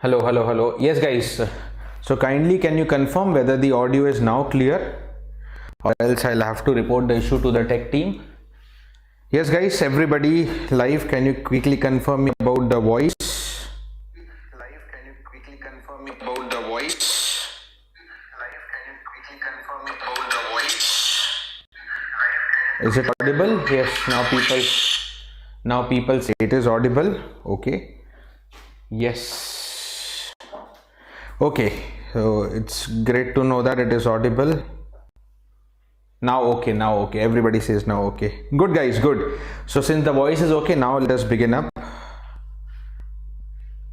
Hello, hello, hello. Yes, guys. So kindly can you confirm whether the audio is now clear, or else I'll have to report the issue to the tech team. Yes, guys, everybody live, can you quickly confirm me about the voice? Live, can you quickly confirm me about the voice? Live, can you quickly confirm me about the voice? Is it audible? Yes, now people say it is audible. Okay. Yes. Okay, so it's great to know that it is audible. Now okay, everybody says now okay. Good, guys, good. So since the voice is okay, now let us begin up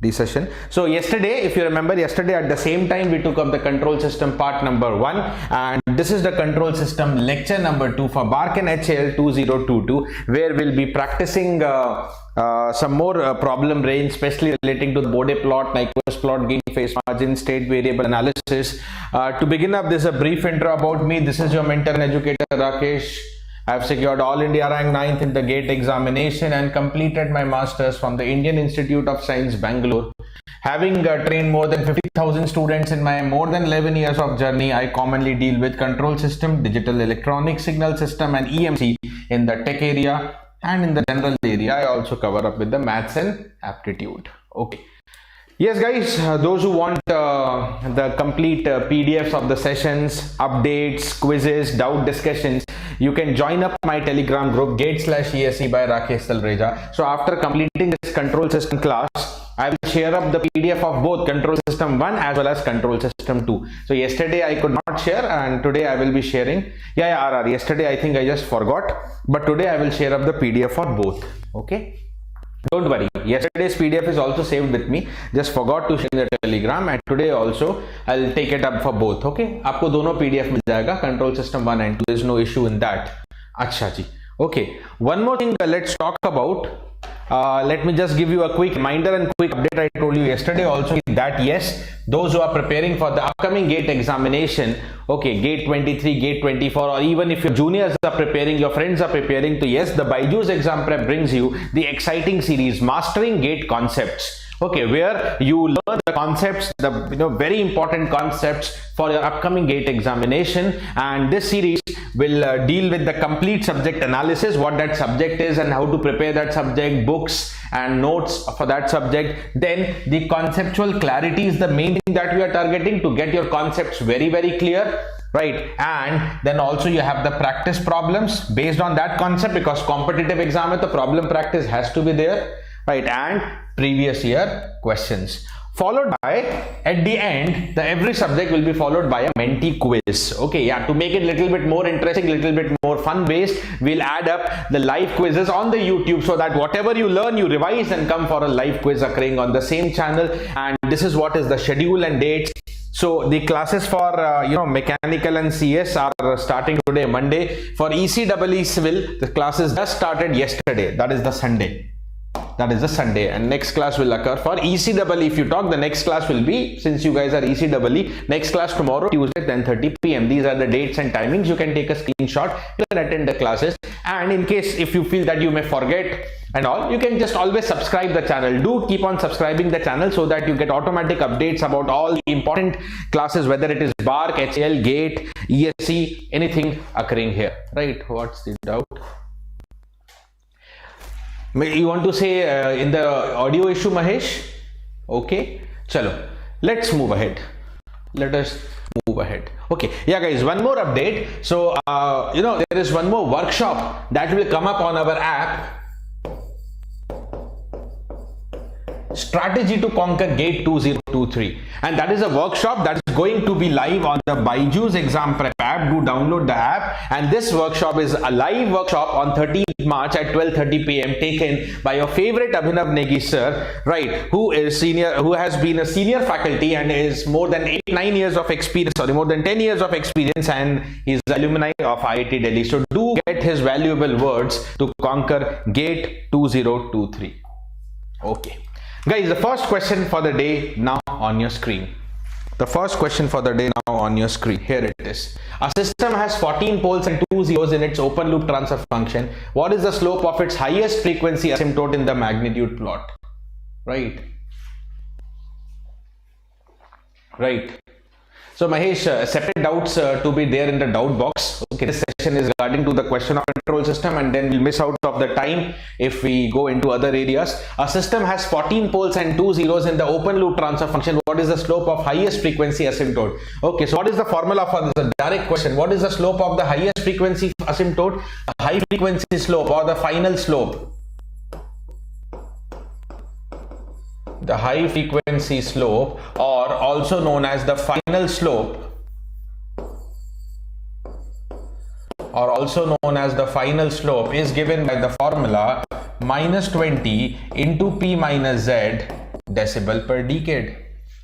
the session. So yesterday, if you remember, at the same time we took up the control system part number 1, and this is the control system lecture number 2 for BARC HAL 2022, where we'll be practicing some more problem range, especially relating to the Bode plot, Nyquist plot, gain, phase margin, state variable analysis. To begin up, this is a brief intro about me. This is your mentor and educator Rakesh. I have secured All India rank 9th in the GATE examination and completed my masters from the Indian Institute of Science, Bangalore. Having trained more than 50,000 students in my more than 11 years of journey, I commonly deal with control system, digital electronic signal system and EMC in the tech area, and in the general area I also cover up with the maths and aptitude. Okay. Yes, guys, those who want the complete PDFs of the sessions, updates, quizzes, doubt discussions, you can join up my Telegram group GATE/ESE by Rakesh Talreja. So after completing this control system class, I will share up the PDF of both control system 1 as well as control system 2. So yesterday I could not share, and today I will be sharing. RR. Yesterday I think I just forgot, but today I will share up the PDF for both. Okay. Don't worry, yesterday's PDF is also saved with me. Just forgot to share in the Telegram, and today also I'll take it up for both. Okay, आपको दोनों PDF मिल जाएगा, control system 1 and 2. There is no issue in that. अच्छा जी. Okay, one more thing let's talk about. Let me just give you a quick reminder and quick update. I told you yesterday also that yes, those who are preparing for the upcoming GATE examination, okay, GATE 23, GATE 24, or even if your juniors are preparing, your friends are preparing, to yes, the BYJU'S exam prep brings you the exciting series Mastering GATE Concepts. Okay, where you learn the concepts, the very important concepts for your upcoming GATE examination, and this series will deal with the complete subject analysis, what that subject is and how to prepare that subject, books and notes for that subject. Then the conceptual clarity is the main thing that we are targeting, to get your concepts very clear, right? And then also you have the practice problems based on that concept, because competitive exam with the problem practice has to be there, right? And previous year questions, followed by, at the end, every subject will be followed by a Menti quiz. Okay, yeah, to make it a little bit more interesting, little bit more fun based, we'll add up the live quizzes on the YouTube, so that whatever you learn, you revise and come for a live quiz occurring on the same channel. And this is what is the schedule and dates. So the classes for mechanical and CS are starting today, Monday. For ECEE Civil, the classes just started yesterday, that is the Sunday. And next class will occur for ECEE. If you talk, the next class will be, since you guys are ECEE, next class tomorrow, Tuesday, 10:30 PM. These are the dates and timings. You can take a screenshot, you can attend the classes, and in case if you feel that you may forget and all, you can just always subscribe the channel. Do keep on subscribing the channel so that you get automatic updates about all the important classes, whether it is BARC, HAL, GATE, ESE, anything occurring here, right? What's the doubt? You want to say in the audio issue, Mahesh? Okay, chalo, let's move ahead. Let us move ahead. Okay, yeah, guys, one more update. So there is one more workshop that will come up on our app, Strategy to Conquer GATE 2023, and that is a workshop that is going to be live on the BYJU'S exam prep app. Do download the app, and this workshop is a live workshop on 13th March at 12:30 PM, taken by your favorite Abhinav Negi sir, right, who has been a senior faculty and is more than 8-9 years of experience, more than 10 years of experience, and he's alumni of IIT Delhi. So do get his valuable words to conquer GATE 2023. Okay. Guys, the first question for the day now on your screen. Here it is. A system has 14 poles and 2 zeros in its open loop transfer function. What is the slope of its highest frequency asymptote in the magnitude plot? Right. right? So Mahesh, separate doubts to be there in the doubt box. Okay, this session is regarding to the question of control system, and then we'll miss out of the time if we go into other areas. A system has 14 poles and 2 zeros in the open loop transfer function. What is the slope of highest frequency asymptote? Okay, so what is the formula for this? A direct question. What is the slope of the highest frequency asymptote? A high frequency slope or the final slope? The high frequency slope, or also known as the final slope, is given by the formula minus 20 into P minus Z decibel per decade.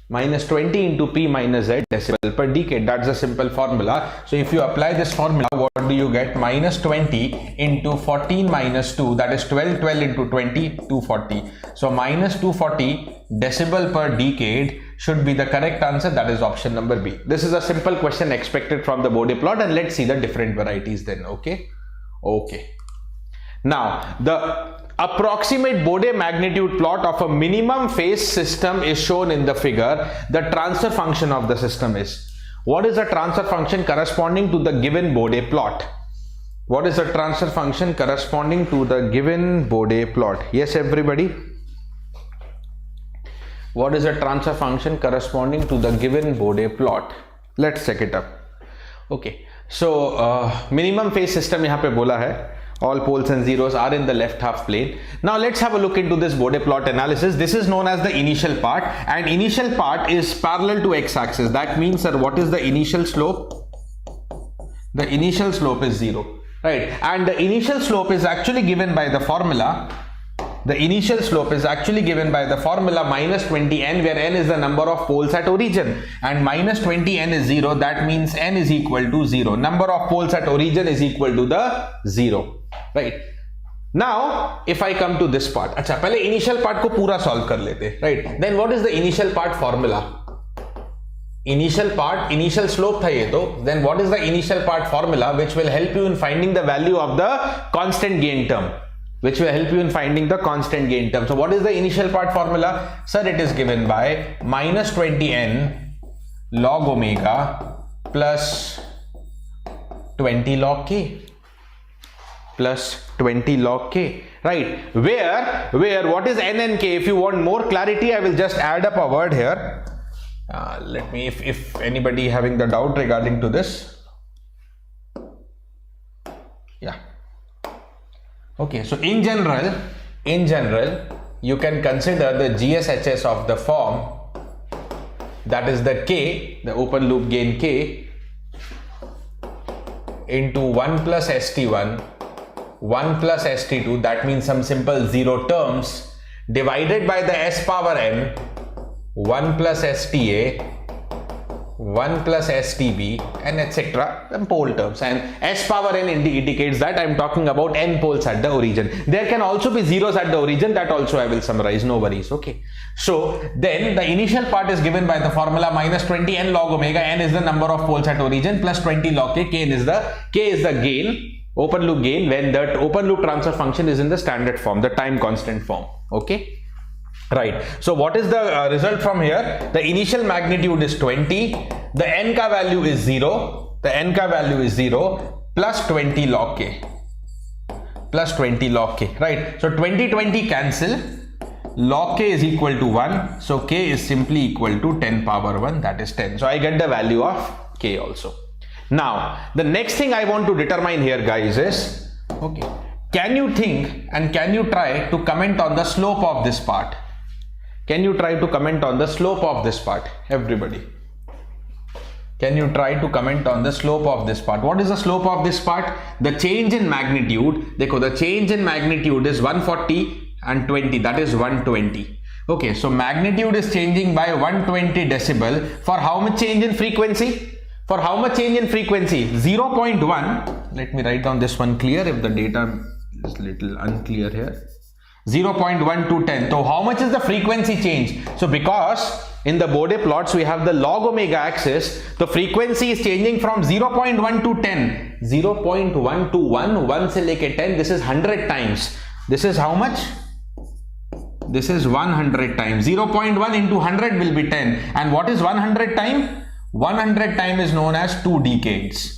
Minus 20 into P minus Z decibel per decade. That's a simple formula. So if you apply this formula, what do you get? Minus 20 into 14 minus 2, that is 12 into 20, 240. So minus 240 decibel per decade should be the correct answer. That is option number B. This is a simple question expected from the Bode plot, and let's see the different varieties then. Okay. Now the approximate Bode magnitude plot of a minimum phase system is shown in the figure. The transfer function of the system is. What is the transfer function corresponding to the given Bode plot? What is the transfer function corresponding to the given Bode plot? Yes, everybody. What is the transfer function corresponding to the given Bode plot? Let's check it up. Okay. So minimum phase system यहाँ पे बोला है. All poles and zeros are in the left half plane. Now let's have a look into this Bode plot analysis. This is known as the initial part, and initial part is parallel to x-axis. That means, sir, what is the initial slope? The initial slope is 0, right? And the initial slope is actually given by the formula. The initial slope is actually given by the formula minus 20n, where n is the number of poles at origin, and minus 20n is 0. That means n is equal to 0. Number of poles at origin is equal to the 0. Right. Now if I come to this part, अच्छा पहले initial part को पूरा solve कर लेते, right? Then what is the initial part formula? Initial part, initial slope था ये तो. Then what is the initial part formula which will help you in finding the value of the constant gain term? So what is the initial part formula? Sir, it is given by minus 20n log omega plus 20 log k. Plus 20 log k, right? Where what is n and k? If you want more clarity, I will just add up a word here. Let me, if anybody having the doubt regarding to this. Yeah. Okay, so in general, you can consider the GSHS of the form, that is the k, the open loop gain k, into 1 plus ST1, 1 plus ST2, that means some simple 0 terms, divided by the S power n, 1 plus STA, 1 plus STB, and etc. and pole terms. And S power n indicates that I am talking about n poles at the origin. There can also be zeros at the origin, that also I will summarize, no worries. Okay. So then the initial part is given by the formula minus 20n log omega. N is the number of poles at origin, plus 20 log k. K is the gain, open loop gain, when the open loop transfer function is in the standard form, the time constant form. Okay. Right. So what is the result from here? The initial magnitude is 20. The n ka value is 0. The n ka value is 0 plus 20 log k. Plus 20 log k. Right. So 20 cancel. Log k is equal to 1. So k is simply equal to 10 power 1. That is 10. So I get the value of k also. Now the next thing I want to determine here, guys, is, okay, can you think and can you try to comment on the slope of this part? Can you try to comment on the slope of this part? Everybody, can you try to comment on the slope of this part? What is the slope of this part? The change in magnitude, देखो, the change in magnitude is 140 and 20, that is 120. Okay, so magnitude is changing by 120 decibel. For how much change in frequency? For how much change in frequency? 0.1. Let me write down this one clear if the data is little unclear here. 0.1 to 10. So how much is the frequency change? So because in the Bode plots we have the log omega axis, the frequency is changing from 0.1 to 10. 0.1 to 1 se leke 10. This is 100 times. This is how much? this is 100 times. 0.1 into 100 will be 10. And what is 100 time? 100 time is known as 2 decades.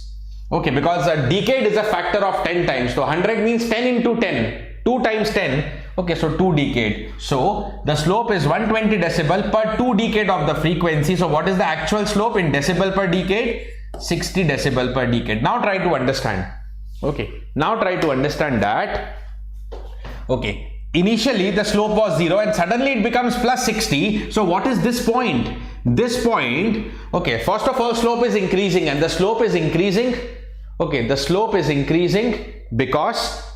Okay, because a decade is a factor of 10 times. So 100 means 10 into 10. 2 times 10. Okay, so 2 decade. So the slope is 120 decibel per 2 decade of the frequency. So what is the actual slope in decibel per decade? 60 decibel per decade. Now try to understand. Okay, now try to understand that. Okay, initially the slope was 0 and suddenly it becomes plus 60. So what is this point? This point, okay, first of all, slope is increasing, and the slope is increasing. Okay, the slope is increasing because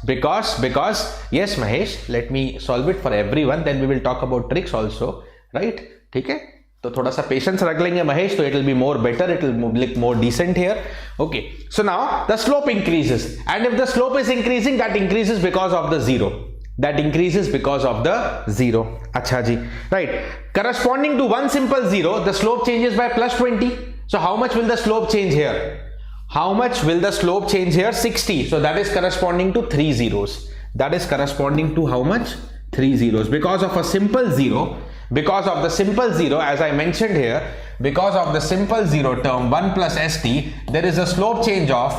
yes Mahesh, let me solve it for everyone, then we will talk about tricks also, right? Okay, so thoda sa patience rag lenge Mahesh, so it will be more better, it will look more decent here. Okay, so now the slope increases, and if the slope is increasing, that increases because of the 0. That increases because of the 0. Acha ji, right? Corresponding to one simple 0, the slope changes by plus 20. So how much will the slope change here? How much will the slope change here? 60. So that is corresponding to 3 zeros. That is corresponding to how much? 3 zeros. Because of a simple 0, because of the simple 0, as I mentioned here, because of the simple 0 term 1 plus st, there is a slope change of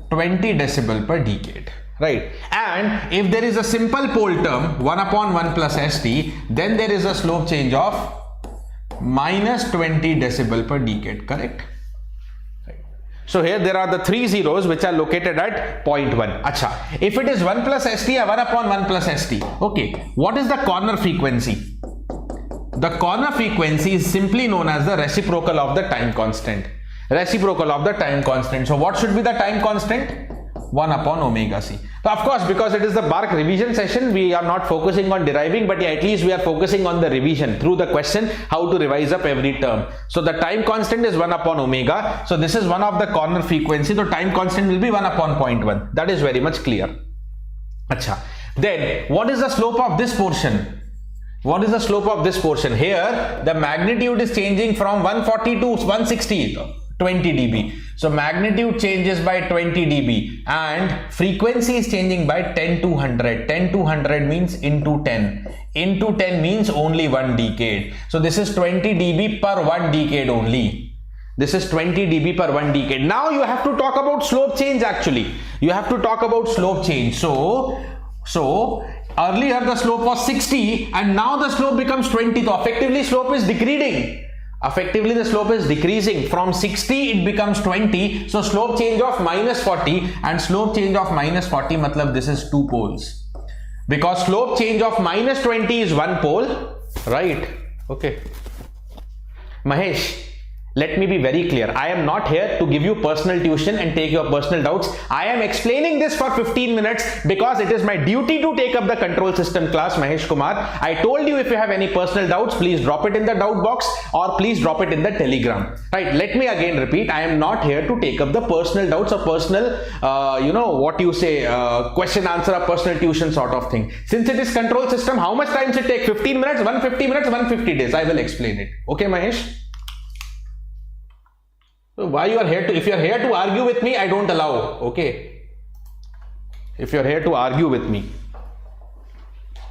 20 decibel per decade, right? And if there is a simple pole term 1 upon 1 plus st, then there is a slope change of minus 20 decibel per decade, correct? Right. So here there are the 3 zeros which are located at 0.1. Acha, if it is 1 plus st or 1 upon 1 plus st, okay, what is the corner frequency? The corner frequency is simply known as the reciprocal of the time constant. Reciprocal of the time constant. So what should be the time constant? 1 upon omega c. So of course, because it is the BARC revision session, we are not focusing on deriving, but yeah, at least we are focusing on the revision through the question, how to revise up every term. So the time constant is 1 upon omega. So this is one of the corner frequency. The time constant will be 1 upon 0.1. That is very much clear. Acha. Then what is the slope of this portion? What is the slope of this portion? Here the magnitude is changing from 140 to 160, 20 dB. So magnitude changes by 20 dB and frequency is changing by 10 to 100. 10 to 100 means into 10. Into 10 means only 1 decade. So this is 20 dB per 1 decade only. This is 20 dB per 1 decade. Now you have to talk about slope change actually. You have to talk about slope change. So earlier the slope was 60 and now the slope becomes 20. So effectively slope is decreasing. Effectively the slope is decreasing. From 60 it becomes 20. So slope change of minus 40 and slope change of minus 40 matlab this is 2 poles. Because slope change of minus 20 is 1 pole, right? Okay. Mahesh, let me be very clear. I am not here to give you personal tuition and take your personal doubts. I am explaining this for 15 minutes because it is my duty to take up the control system class, Mahesh Kumar. I told you if you have any personal doubts, please drop it in the doubt box or please drop it in the telegram. Right? Let me again repeat. I am not here to take up the personal doubts or personal, question answer or personal tuition sort of thing. Since it is control system, how much time should it take? 15 minutes, 150 minutes, 150 days. I will explain it. Okay, Mahesh? So why you are here to, if you are here to argue with me, I don't allow, okay? If you are here to argue with me,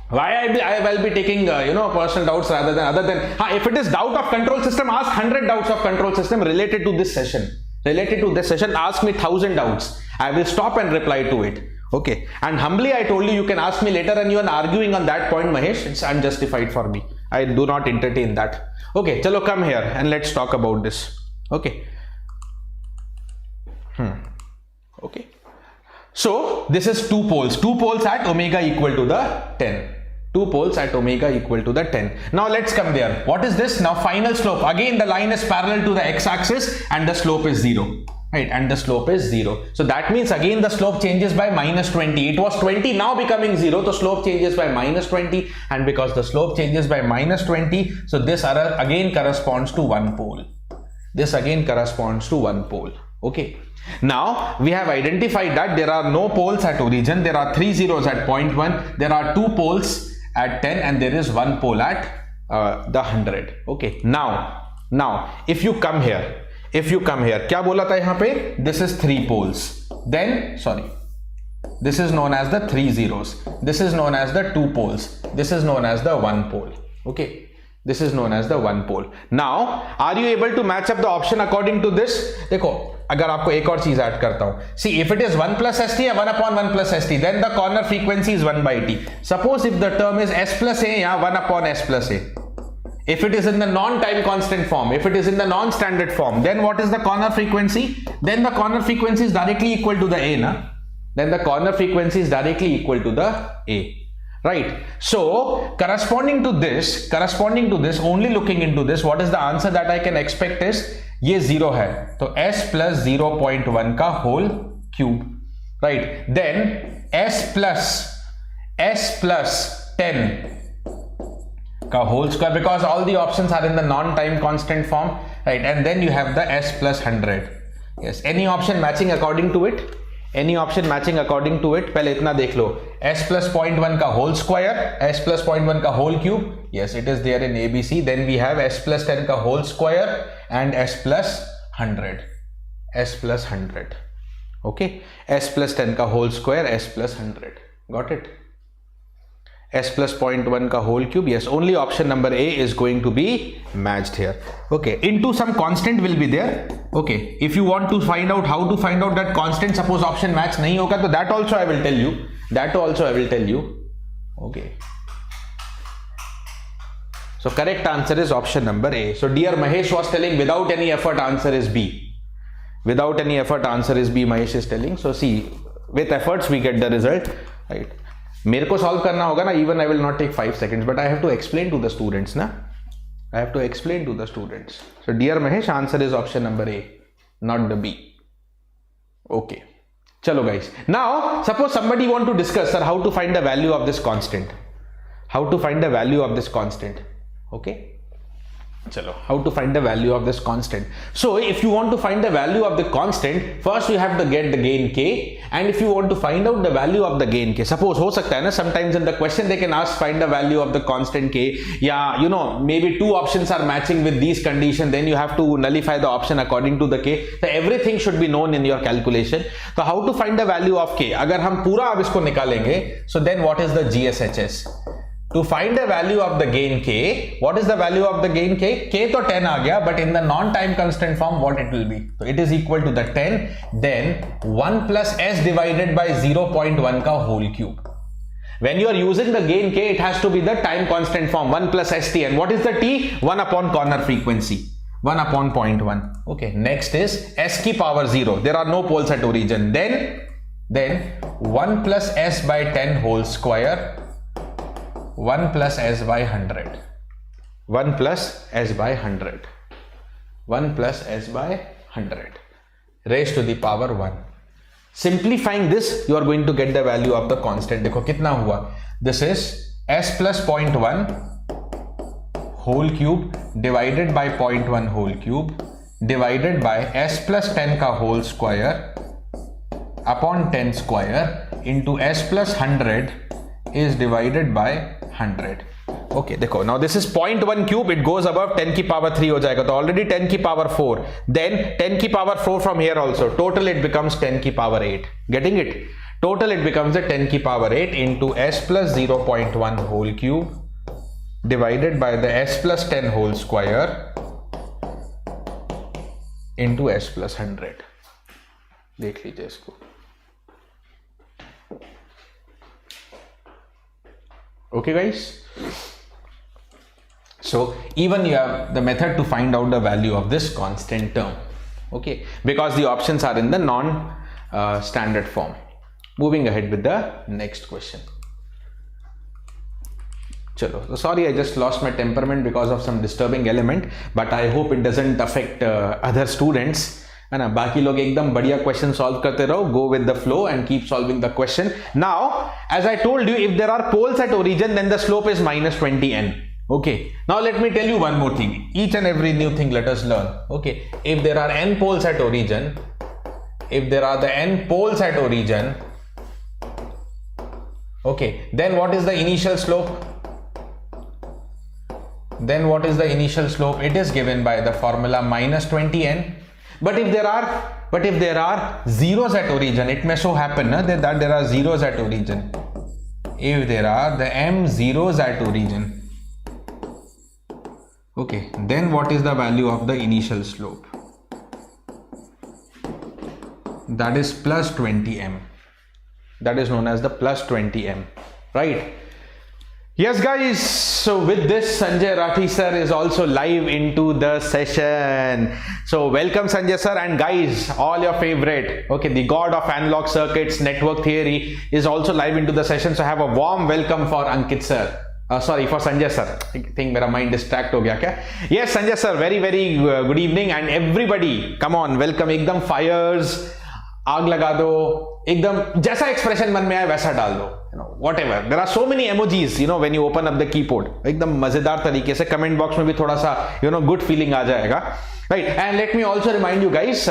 why I will be taking, personal doubts rather than, if it is doubt of control system, ask 100 doubts of control system related to this session. Related to this session, ask me 1000 doubts. I will stop and reply to it. Okay. And humbly, I told you, you can ask me later and you are arguing on that point, Mahesh. It's unjustified for me. I do not entertain that. Okay. Chalo, come here and let's talk about this. Okay. Okay, so this is 2 poles at omega equal to the 10. 2 poles at omega equal to the 10. Now let's come there. What is this? Now final slope. Again the line is parallel to the x-axis and the slope is 0. Right, and the slope is 0. So that means again the slope changes by minus 20. It was 20, now becoming 0. The slope changes by minus 20, and because the slope changes by minus 20, so this again corresponds to 1 pole. This again corresponds to 1 pole. Okay. Now we have identified that there are no poles at origin. There are 3 zeros at 0.1. There are 2 poles at 10 and there is 1 pole at the 100. Okay. Now if you come here if you come here, क्या बोला था यहाँ पे? This is 3 poles. Then, sorry, this is known as the 3 zeros. This is known as the 2 poles. This is known as the 1 pole. Okay, this is known as the 1 pole. Now, are you able to match up the option according to this? देखो, अगर आपको एक और चीज add करता हूं, see, if it is 1 plus st या 1 upon 1 plus st, then the corner frequency is 1 by t. Suppose if the term is s plus a या 1 upon s plus a. If it is in the non-time constant form, if it is in the non-standard form, then what is the corner frequency? Then the corner frequency is directly equal to the A, na? Then the corner frequency is directly equal to the A, right? So, corresponding to this, only looking into this, what is the answer that I can expect is, ये 0 है, तो s plus 0.1 का whole cube, right? Then s plus 10 का whole square, because all the options are in the non-time constant form, right? And then you have the s plus 100. Yes, any option matching according to it? Any option matching according to it? पहले इतना देख लो, s plus 0.1 का whole square, s plus 0.1 का whole cube. Yes, it is there in ABC. Then we have s plus 10 का whole square and s plus 100. S plus 100. Okay, s plus 10 का whole square, s plus 100. Got it? S plus 0.1 का whole cube. Yes, only option number A is going to be matched here. Okay, into some constant will be there. Okay, if you want to find out how to find out that constant, suppose option match नहीं होगा, तो that also I will tell you. That also I will tell you. Okay. So correct answer is option number A. So dear Mahesh was telling without any effort answer is B. Without any effort answer is B, Mahesh is telling. So see, with efforts we get the result, right? मेरे को solve करना होगा ना, even I will not take 5 seconds, but I have to explain to the students ना. I have to explain to the students. So dear Mahesh, answer is option number A, not the B. Okay. Chalo guys. Now, suppose somebody want to discuss, sir, how to find the value of this constant. How to find the value of this constant. Okay. Chalo, how to find the value of this constant. So if you want to find the value of the constant, first you have to get the gain k, and if you want to find out the value of the gain k, suppose हो सकता है ना, sometimes in the question they can ask find the value of the constant k, या you know maybe 2 options are matching with these conditions, then you have to nullify the option according to the k. So everything should be known in your calculation. So how to find the value of k? अगर हम पूरा अब इसको निकालेंगे, so then what is the GSHS? To find the value of the gain k, what is the value of the gain k? K तो 10 आ गया, but in the non-time constant form, what it will be? So it is equal to the 10, then 1 plus s divided by 0.1 का whole cube. When you are using the gain k, it has to be the time constant form, 1 plus st, and what is the t? 1 upon corner frequency, 1 upon 0.1. Okay, next is s की power 0. There are no poles at origin. Then 1 plus s by 10 whole square, 1 plus s by 100, 1 plus s by 100, 1 plus s by 100 raised to the power 1. Simplifying this, you are going to get the value of the constant. देखो कितना हुआ? This is s plus 0.1 whole cube divided by 0.1 whole cube divided by s plus 10 का whole square upon 10 square into s plus 100 is divided by 100. Okay, देखो, now this is 0.1 cube, it goes above 10 की power 3 हो जाएगा, तो already 10 की power 4, then 10 की power 4 from here also, total it becomes 10 की power 8. Getting it? Total it becomes the 10 की power 8 into s plus 0.1 whole cube divided by the s plus 10 whole square into s plus 100. देख लीजिए इसको. Okay guys, so even you have the method to find out the value of this constant term, okay, because the options are in the non-standard form. Moving ahead with the next question. Chalo, so sorry, I just lost my temperament because of some disturbing element, but I hope it doesn't affect other students. है ना, बाकी लोग एकदम बढ़िया question solve करते रहो, go with the flow and keep solving the question. Now, as I told you, if there are poles at origin, then the slope is minus 20n. Okay. Now let me tell you one more thing. Each and every new thing let us learn. Okay. If there are n poles at origin, if there are the n poles at origin, okay, then what is the initial slope? Then what is the initial slope? It is given by the formula minus 20n. But if there are zeros at origin, it may so happen that there are zeros at origin. If there are the m zeros at origin, okay, then what is the value of the initial slope? That is plus 20m. That is known as the plus 20m, right? Yes guys, so with this Sanjay Rathi sir is also live into the session. So welcome Sanjay sir, and guys, all your favorite, okay, the god of analog circuits, network theory is also live into the session. So have a warm welcome for Ankit sir. Sorry, for Sanjay sir. I think मेरा mind distract हो गया क्या? Yes Sanjay sir, very good evening, and everybody come on, welcome. एकदम fires, आग लगा दो, एकदम जैसा एक्सप्रेशन मन में आए वैसा डाल दो, whatever. There are so many emojis, when you open up the keyboard. एकदम मजेदार तरीके से कमेंट बॉक्स में भी थोड़ा सा good feeling आ जाएगा, right? And let me also remind you guys,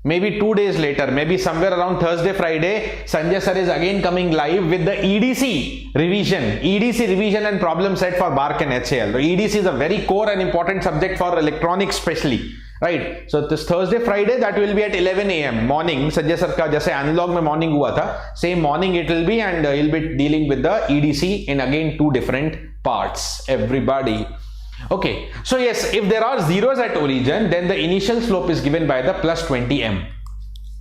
maybe 2 days later, maybe somewhere around Thursday, Friday, Sanjay sir is again coming live with the EDC revision and problem set for BARC and HAL. So EDC is a very core and important subject for electronics especially. Right, so this Thursday, Friday, that will be at 11 AM morning. Sanjay sir का जैसे analog में morning हुआ था, same morning it will be, and he'll be dealing with the EDC in again 2 different parts. Everybody, okay. So yes, if there are zeros at origin, then the initial slope is given by the plus 20m.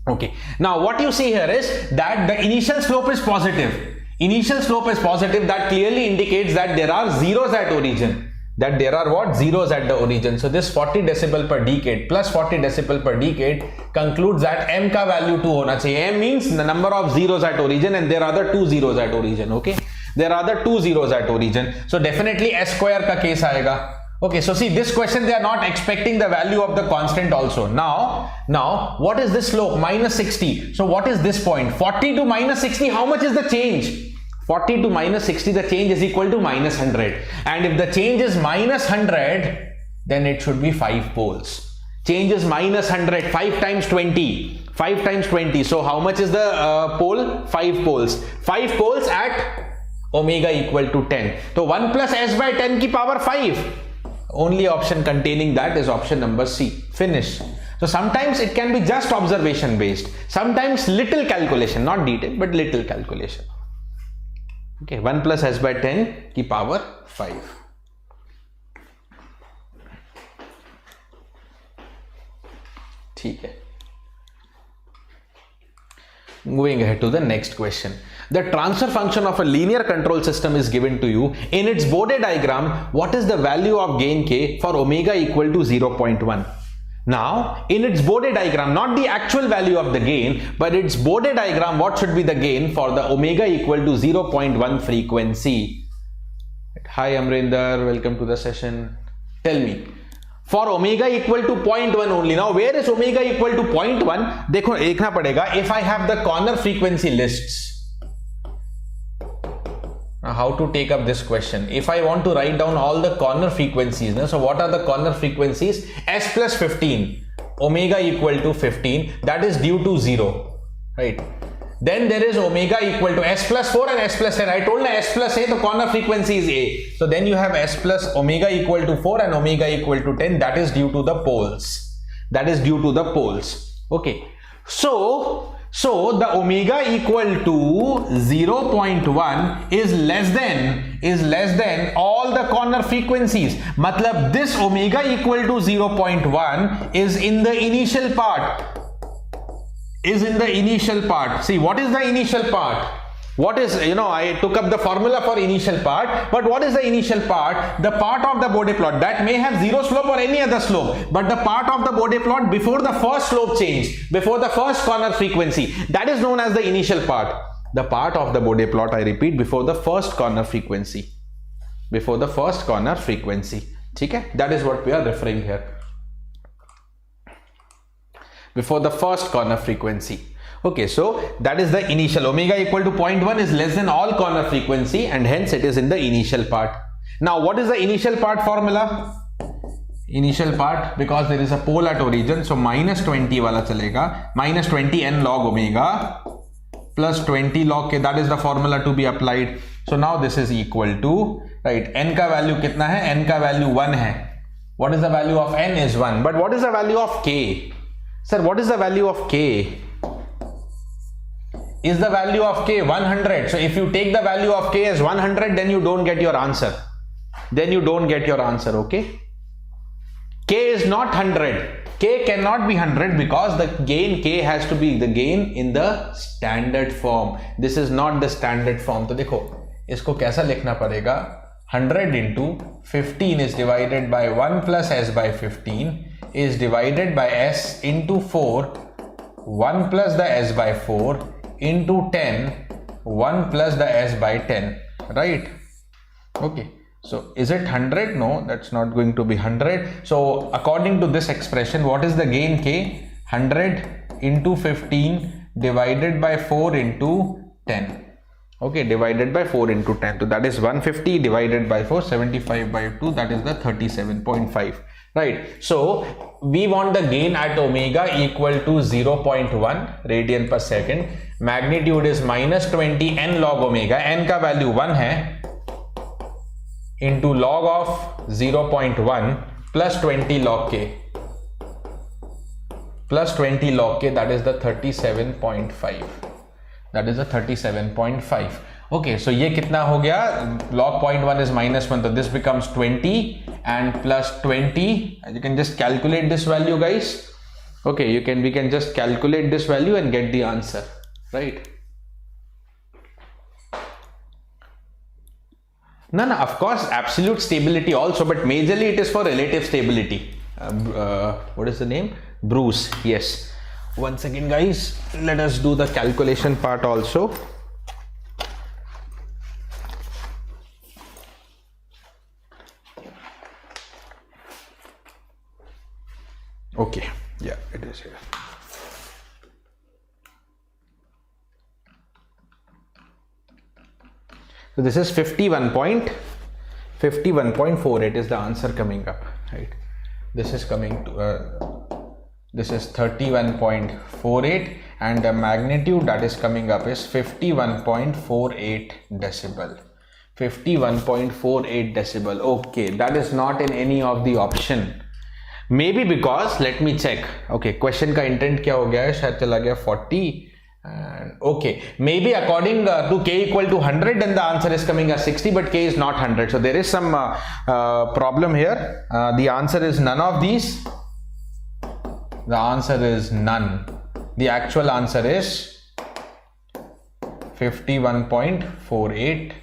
Okay. Now what you see here is that the initial slope is positive. Initial slope is positive. That clearly indicates that there are zeros at origin. That there are what? Zeros at the origin. So this 40 decibel per decade plus 40 decibel per decade concludes that m का value 2 होना चाहिए. M means the number of zeros at origin, and there are the 2 zeros at origin. Okay, there are the 2 zeros at origin. So definitely s square का case आएगा. Okay, so see this question, they are not expecting the value of the constant also. Now what is this slope? Minus 60. So what is this point? 40 to minus 60. How much is the change? 40 to minus 60, the change is equal to minus 100. And if the change is minus 100, then it should be 5 poles. Change is minus 100, 5 times 20. 5 times 20. So how much is the pole? 5 poles. 5 poles at omega equal to 10. So 1 plus s by 10 ki power 5. Only option containing that is option number C. Finish. So sometimes it can be just observation based. Sometimes little calculation, not detail, but little calculation. Okay, 1 plus s by 10 की power 5. ठीक है. Moving ahead to the next question. The transfer function of a linear control system is given to you. In its Bode diagram, what is the value of gain k for omega equal to 0.1? Now, in its Bode diagram, not the actual value of the gain, but its Bode diagram, what should be the gain for the omega equal to 0.1 frequency? Hi Amrinder, welcome to the session. Tell me. For omega equal to 0.1 only. Now, where is omega equal to 0.1? देखो देखना पड़ेगा. If I have the corner frequency lists. Now, how to take up this question? If I want to write down all the corner frequencies, so what are the corner frequencies? S plus 15, omega equal to 15, that is due to 0, right? Then there is omega equal to S plus 4 and S plus 10. I told you S plus A, the corner frequency is A. So then you have S plus omega equal to 4 and omega equal to 10. That is due to the poles. That is due to the poles. Okay. So the omega equal to 0.1 is less than all the corner frequencies. Matlab this omega equal to 0.1 is in the initial part. See, what is the initial part? What is, I took up the formula for initial part, but what is the initial part? The part of the Bode plot that may have zero slope or any other slope, but the part of the Bode plot before the first slope change, before the first corner frequency, that is known as the initial part. The part of the Bode plot, I repeat, before the first corner frequency. Before the first corner frequency. Okay? That is what we are referring here. Before the first corner frequency. Okay, so that is the initial. Omega equal to 0.1 is less than all corner frequency, and hence it is in the initial part. Now, what is the initial part formula? Initial part, because there is a pole at origin, so minus 20 wala chalega, minus 20 n log omega plus 20 log k, that is the formula to be applied. So now this is equal to, right, n ka value kitna hai? N ka value 1 hai. What is the value of n is 1. But what is the value of k? Sir, what is the value of k? Is the value of k 100? So if you take the value of k as 100, then you don't get your answer. Then you don't get your answer, okay? K is not 100. K cannot be 100 because the gain k has to be the gain in the standard form. This is not the standard form. तो देखो इसको कैसा लिखना पड़ेगा? 100 into 15 is divided by 1 plus s by 15 is divided by s into 4, 1 plus the s by 4 into 10, 1 plus the s by 10, right? Okay. So is it 100? No, that's not going to be 100. So according to this expression, what is the gain k? 100 into 15 divided by 4 into 10. Okay, divided by 4 into 10. So that is 150 divided by 4, 75 by 2, that is the 37.5. Right. So we want the gain at omega equal to 0.1 radian per second. Magnitude is minus 20 n log omega. N का value 1 है. Into log of 0.1 plus 20 log k. Plus 20 log k, that is the 37.5. That is the 37.5. Okay, so ये कितना हो गया? Log 0.1 is minus 1, so this becomes 20 and plus 20. You can just calculate this value, guys. Okay, we can just calculate this value and get the answer, right? No, of course, absolute stability also, but majorly it is for relative stability. What is the name? Bruce, yes. Once again, guys, let us do the calculation part also. Okay, yeah, it is here. So this is 51.48 is the answer coming up, right? This is coming to this is 31.48 and the magnitude that is coming up is 51.48 decibel. 51.48 decibel. Okay, that is not in any of the option. Maybe because, let me check. Okay, question का intent क्या हो गया है? शायद चला गया 40. And okay, maybe according to k equal to 100, then the answer is coming as 60, but k is not 100. So there is some problem here. The answer is none of these. The answer is none. The actual answer is 51.48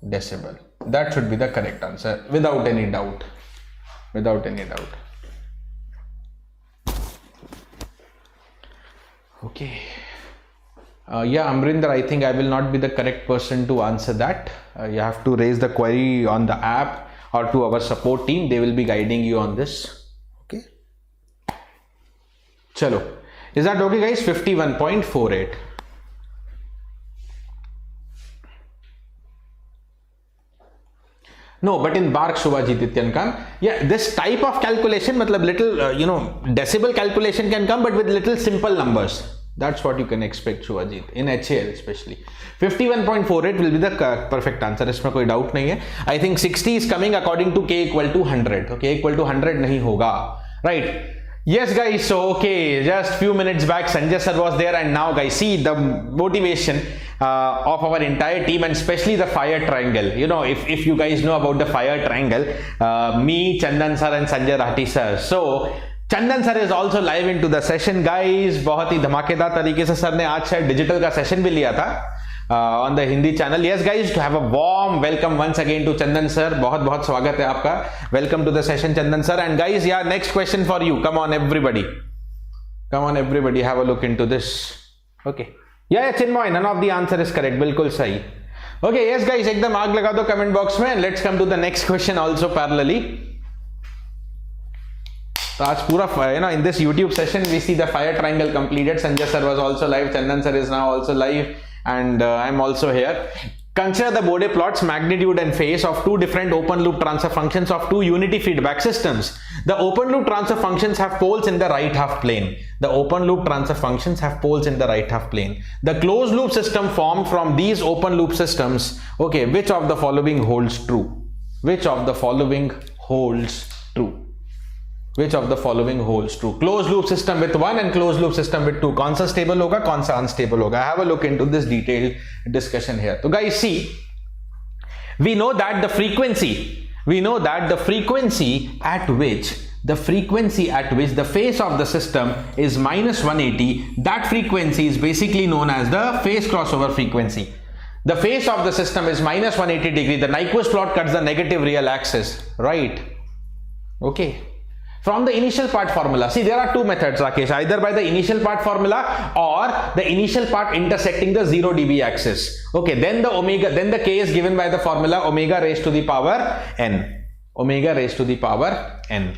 decibel. That should be the correct answer without any doubt. Without any doubt. Okay. Yeah, Amrinder, I think I will not be the correct person to answer that. You have to raise the query on the app or to our support team. They will be guiding you on this. Okay. Chalo. Is that okay, guys? 51.48. No, but in BARC Shubhajit come. Yeah, this type of calculation, matlab little, decibel calculation can come, but with little simple numbers. That's what you can expect, Shubhajit, in HAL especially. 51.48 will be the perfect answer. इसमें कोई doubt नहीं है. I think 60 is coming according to k equal to 100. Okay, equal to 100 नहीं होगा. Right. Yes, guys. So, okay, just few minutes back, Sanjay sir was there, and now, guys, see the motivation of our entire team, and especially the fire triangle. You know, if you guys know about the fire triangle, me, Chandan sir, and Sanjay Rathi sir. So, Chandan sir is also live into the session, guys. बहुत ही धमाकेदार तरीके से sir ने आज शायद digital का session भी लिया था on the Hindi channel. Yes, guys, to have a warm welcome once again to Chandan sir. बहुत बहुत स्वागत है आपका. Welcome to the session, Chandan sir. And guys, yeah, next question for you. Come on, everybody. Come on, everybody. Have a look into this. Okay. Yeah, Chinmoy, none of the answer is correct. बिल्कुल सही. Okay, yes, guys, एकदम आग लगा दो comment box में. Let's come to the next question also parallelly. So आज पूरा, in this YouTube session we see the fire triangle completed. Sanjay sir was also live. Chandan sir is now also live. And I'm also here. Consider the Bode plots, magnitude and phase of two different open loop transfer functions of two unity feedback systems. The open loop transfer functions have poles in the right half plane. The open loop transfer functions have poles in the right half plane. The closed loop system formed from these open loop systems. Okay, which of the following holds true? Which of the following holds True. Which of the following holds true? Closed loop system with 1 and closed loop system with 2. कौन सा stable होगा, कौन सा unstable होगा? Have a look into this detailed discussion here. So guys, see, we know that the frequency at which the phase of the system is minus 180, that frequency is basically known as the phase crossover frequency. The phase of the system is minus 180 degree. The Nyquist plot cuts the negative real axis, right? Okay. From the initial part formula, see, there are two methods, Rakesh, either by the initial part formula or the initial part intersecting the 0 dB axis. Okay, then the K is given by the formula omega raised to the power n. Omega raised to the power n.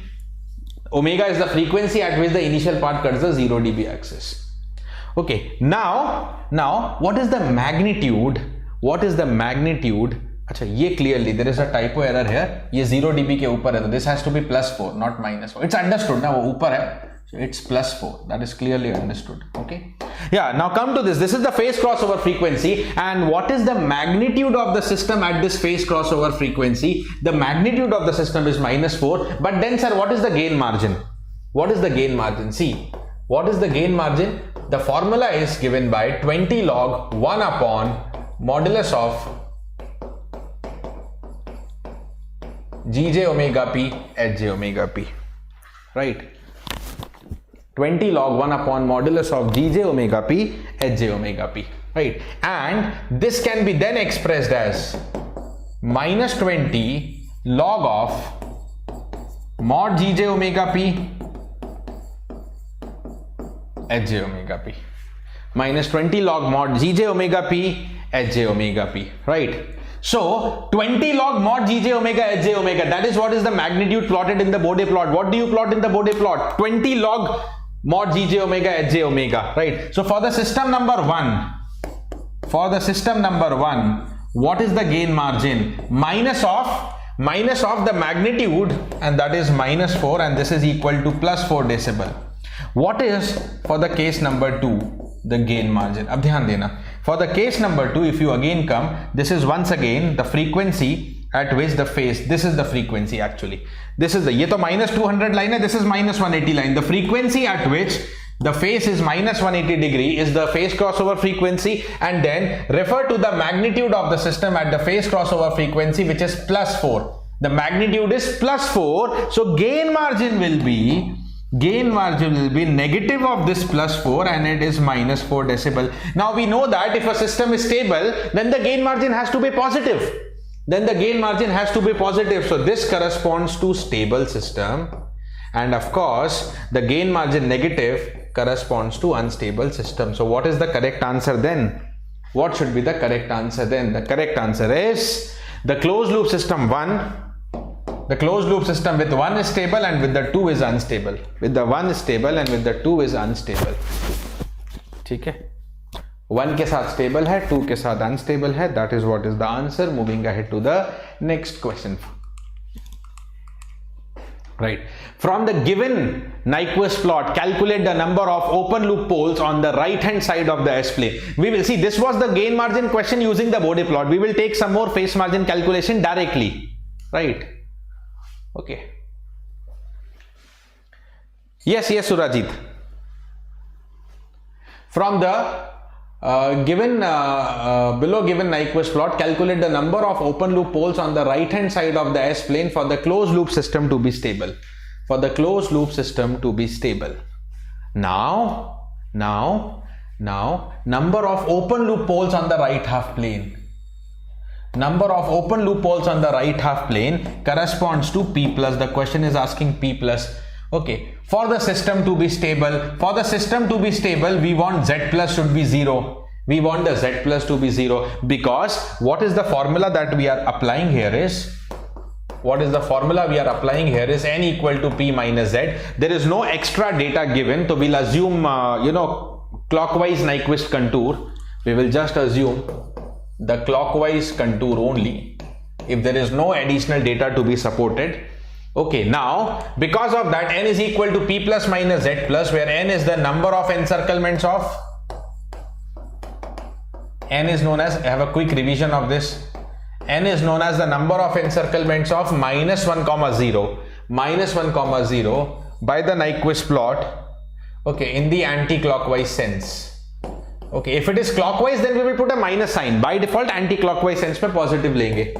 Omega is the frequency at which the initial part cuts the 0 dB axis. Okay, now what is the magnitude? अच्छा, ये clearly there is a typo error here. ये 0 dB के ऊपर है, तो this has to be +4, not -4. It's understood ना, वो ऊपर है, so it's +4. That is clearly understood. Okay. Yeah. Now come to this. This is the phase crossover frequency, and what is the magnitude of the system at this phase crossover frequency? The magnitude of the system is -4. But then, sir, what is the gain margin? What is the gain margin? See, what is the gain margin? The formula is given by 20 log 1 upon modulus of Gj omega p Hj omega p, right? 20 log 1 upon modulus of Gj omega p Hj omega p, right? And this can be then expressed as minus 20 log of mod Gj omega p Hj omega p, minus 20 log mod Gj omega p Hj omega p, right? So 20 log mod Gj omega Hj omega, that is what is the magnitude plotted in the Bode plot. What do you plot in the Bode plot? 20 log mod Gj omega Hj omega, right? So for the system number 1, what is the gain margin? Minus of the magnitude, and that is -4, and this is equal to +4 decibel. What is for the case number 2 the gain margin? Ab dhyan dena. For the case number 2, if you again come, this is once again the frequency at which the phase, this is the frequency actually. This is the, ye to -200 line hai, this is -180 line. The frequency at which the phase is -180 degree is the phase crossover frequency, and then refer to the magnitude of the system at the phase crossover frequency, which is +4. The magnitude is +4, so gain margin will be negative of this +4, and it is -4 decibel. Now we know that if a system is stable, then the gain margin has to be positive. So this corresponds to stable system, and of course the gain margin negative corresponds to unstable system. So what is the correct answer then? What should be the correct answer then? The correct answer is the closed loop system 1. The closed loop system with 1 is stable and with the 2 is unstable. With the 1 is stable and with the 2 is unstable. ठीक है? 1 के साथ stable है, 2 के साथ unstable है. That is what is the answer. Moving ahead to the next question. Right. From the given Nyquist plot, calculate the number of open loop poles on the right hand side of the S-plane. We will see, this was the gain margin question using the Bode plot. We will take some more phase margin calculation directly. Right. Okay. Yes, Surajit. From the below given Nyquist plot, calculate the number of open loop poles on the right hand side of the S-plane for the closed loop system to be stable. Now, number of open loop poles on the right half plane. Number of open loop poles on the right half plane corresponds to P plus. The question is asking P plus. Okay, for the system to be stable, we want Z plus should be 0. We want the Z plus to be 0, because what is the formula that we are applying here is, N equal to P minus Z. There is no extra data given, so we'll assume clockwise Nyquist contour. We will just assume the clockwise contour only if there is no additional data to be supported. Okay, now because of that, N is equal to P plus minus Z plus, where N is the number of encirclements of, N is known as, I have a quick revision of this, N is known as the number of encirclements of -1, 0. minus 1 comma 0 by the Nyquist plot, okay, in the anti-clockwise sense. Okay, if it is clockwise, then we will put a minus sign. By default, anti-clockwise sense per positive lenge.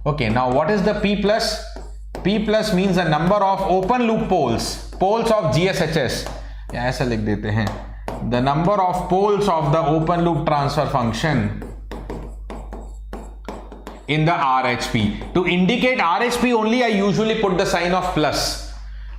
Okay, now what is the P plus? P plus means the number of open loop poles of GSHS. या ऐसा लिख देते हैं, the number of poles of the open loop transfer function in the RHP. To indicate RHP only, I usually put the sign of plus.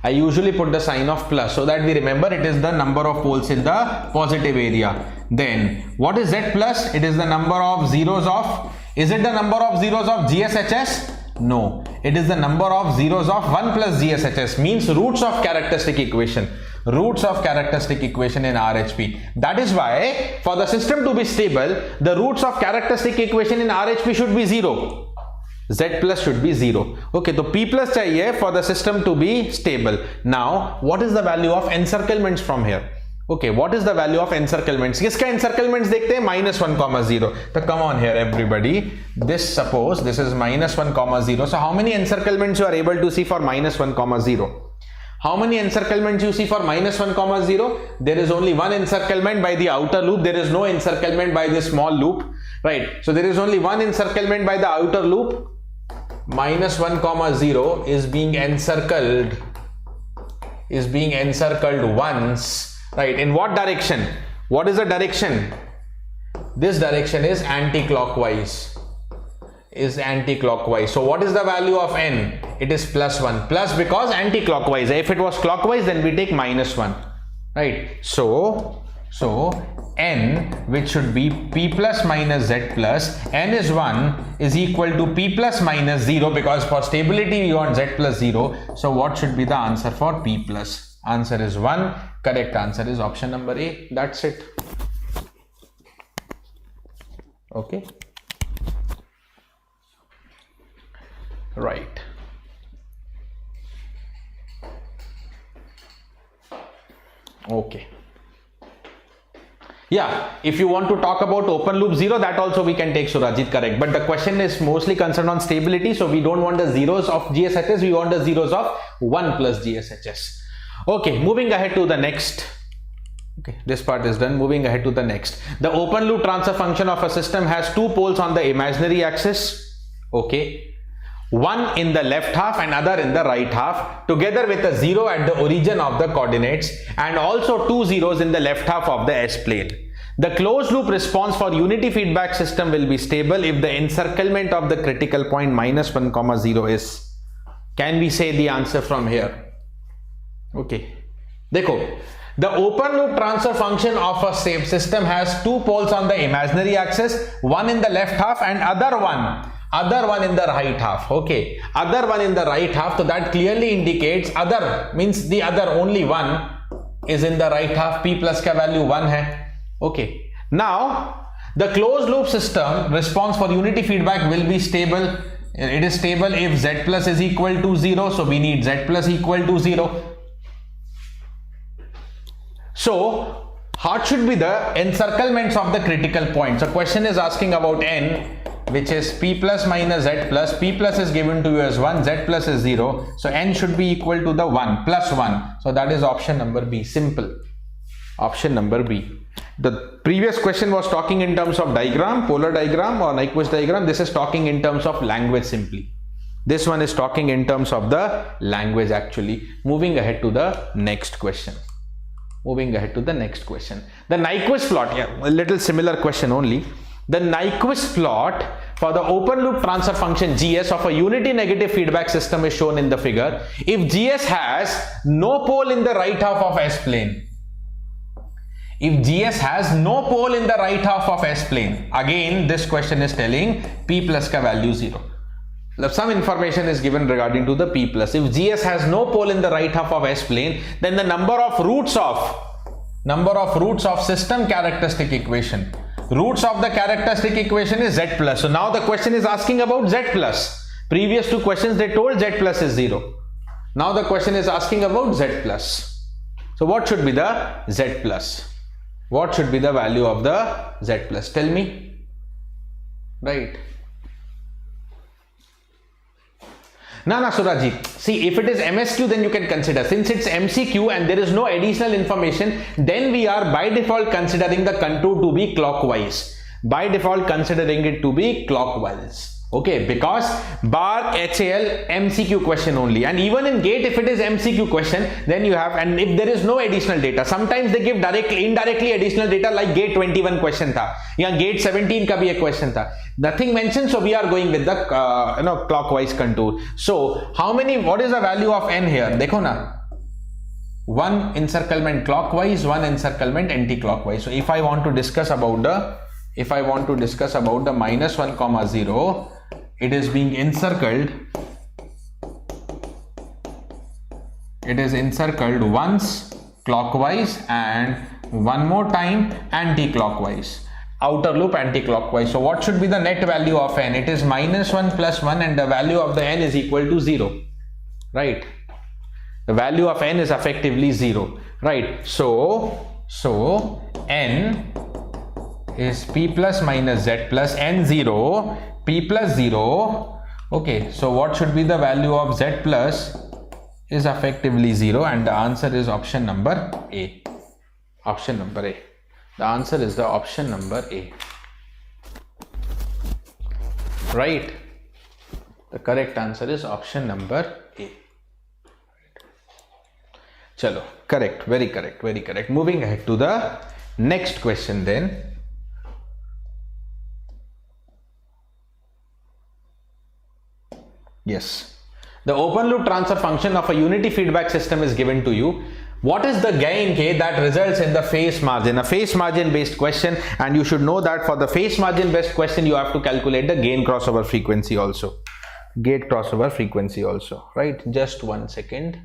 So that we remember it is the number of poles in the positive area. Then what is Z plus? It is the number of zeros of, is it the number of zeros of GSHS? No, it is the number of zeros of 1 plus GSHS, means roots of characteristic equation. Roots of characteristic equation in RHP. That is why for the system to be stable, the roots of characteristic equation in RHP should be 0. Z plus should be 0. Okay, so P plus chahiye for the system to be stable. Now, what is the value of encirclements from here? Okay, what is the value of encirclements? Kiska encirclements dekhte hain? Minus 1 comma 0. So come on here everybody. Suppose this is minus 1 comma 0. So how many encirclements you are able to see for minus 1 comma 0? How many encirclements you see for minus 1 comma 0? There is only one encirclement by the outer loop. There is no encirclement by the small loop, right? So there is only one encirclement by the outer loop. Minus 1 comma 0 is being encircled once, right? In what direction? What is the direction? This direction is anti-clockwise. So what is the value of n? It is plus 1. Plus because anti-clockwise. If it was clockwise, then we take minus 1, right? So n, which should be P plus minus Z plus, n is 1, is equal to P plus minus 0, because for stability we want Z plus 0. So what should be the answer for P plus? Answer is 1. Correct answer is option number A. That's it. Okay. Right. Okay. Yeah, if you want to talk about open loop 0, that also we can take, Surajit, correct. But the question is mostly concerned on stability, so we don't want the zeros of GSHS, we want the zeros of 1 plus GSHS. Okay, moving ahead to the next. Okay, this part is done. Moving ahead to the next. The open loop transfer function of a system has two poles on the imaginary axis. Okay. One in the left half and other in the right half, together with a 0 at the origin of the coordinates, and also two zeros in the left half of the S-plane. The closed loop response for unity feedback system will be stable if the encirclement of the critical point minus 1 comma 0 is. Can we say the answer from here? Okay. Dekho, the open loop transfer function of a system has two poles on the imaginary axis, one in the left half and other one in the right half. Okay, other one in the right half, so that clearly indicates other means the other only one is in the right half. P plus ka value 1 hai. Okay, now the closed loop system response for unity feedback will be stable. It is stable if Z plus is equal to 0, so we need Z plus equal to 0. So what should be the encirclements of the critical point? So question is asking about n, which is P plus minus Z plus. P plus is given to you as 1, Z plus is 0. So n should be equal to the 1 plus 1. So that is option number B. Simple. Option number B. The previous question was talking in terms of diagram, polar diagram or Nyquist diagram. This is talking in terms of language simply. This one is talking in terms of the language actually. Moving ahead to the next question. The Nyquist plot, yeah, a little similar question only. The Nyquist plot for the open loop transfer function GS of a unity negative feedback system is shown in the figure. If GS has no pole in the right half of S-plane, again this question is telling P plus ka value 0. Some information is given regarding to the P plus. If GS has no pole in the right half of S-plane, then the number of roots of system characteristic equation. Roots of the characteristic equation is Z plus. So now the question is asking about Z plus. Previous two questions they told Z plus is 0. Now the question is asking about Z plus. So what should be the Z plus? What should be the value of the Z plus? Tell me. Right. No, Surajit. See, if it is MSQ, then you can consider. Since it's MCQ and there is no additional information, then we are by default considering the contour to be clockwise. By default considering it to be clockwise. Okay, because BARC HAL MCQ question only, and even in GATE if it is MCQ question, then you have, and if there is no additional data, sometimes they give indirectly additional data, like GATE 21 question tha, yeah, GATE 17 ka bhi ek question tha, nothing mentioned, so we are going with the clockwise contour. So what is the value of n here? Dekho na, one encirclement clockwise, one encirclement anti-clockwise. So if I want to discuss about the minus 1 comma 0, it is being encircled. It is encircled once clockwise and one more time anti-clockwise. Outer loop anti-clockwise. So what should be the net value of n? It is minus 1 plus 1 and the value of the n is equal to 0. Right? The value of n is effectively 0. Right? So n is p plus minus z plus n0, p plus 0. Okay, so what should be the value of z plus is effectively 0, and the answer is option number A. Option number A. The answer is the option number A. Right? The correct answer is option number A. Chalo, correct, very correct, very correct. Moving ahead to the next question then. Yes, the open loop transfer function of a unity feedback system is given to you. What is the gain K that results in the phase margin? A phase margin based question, and you should know that for the phase margin based question you have to calculate the gain crossover frequency also. Gate crossover frequency also, right? Just 1 second.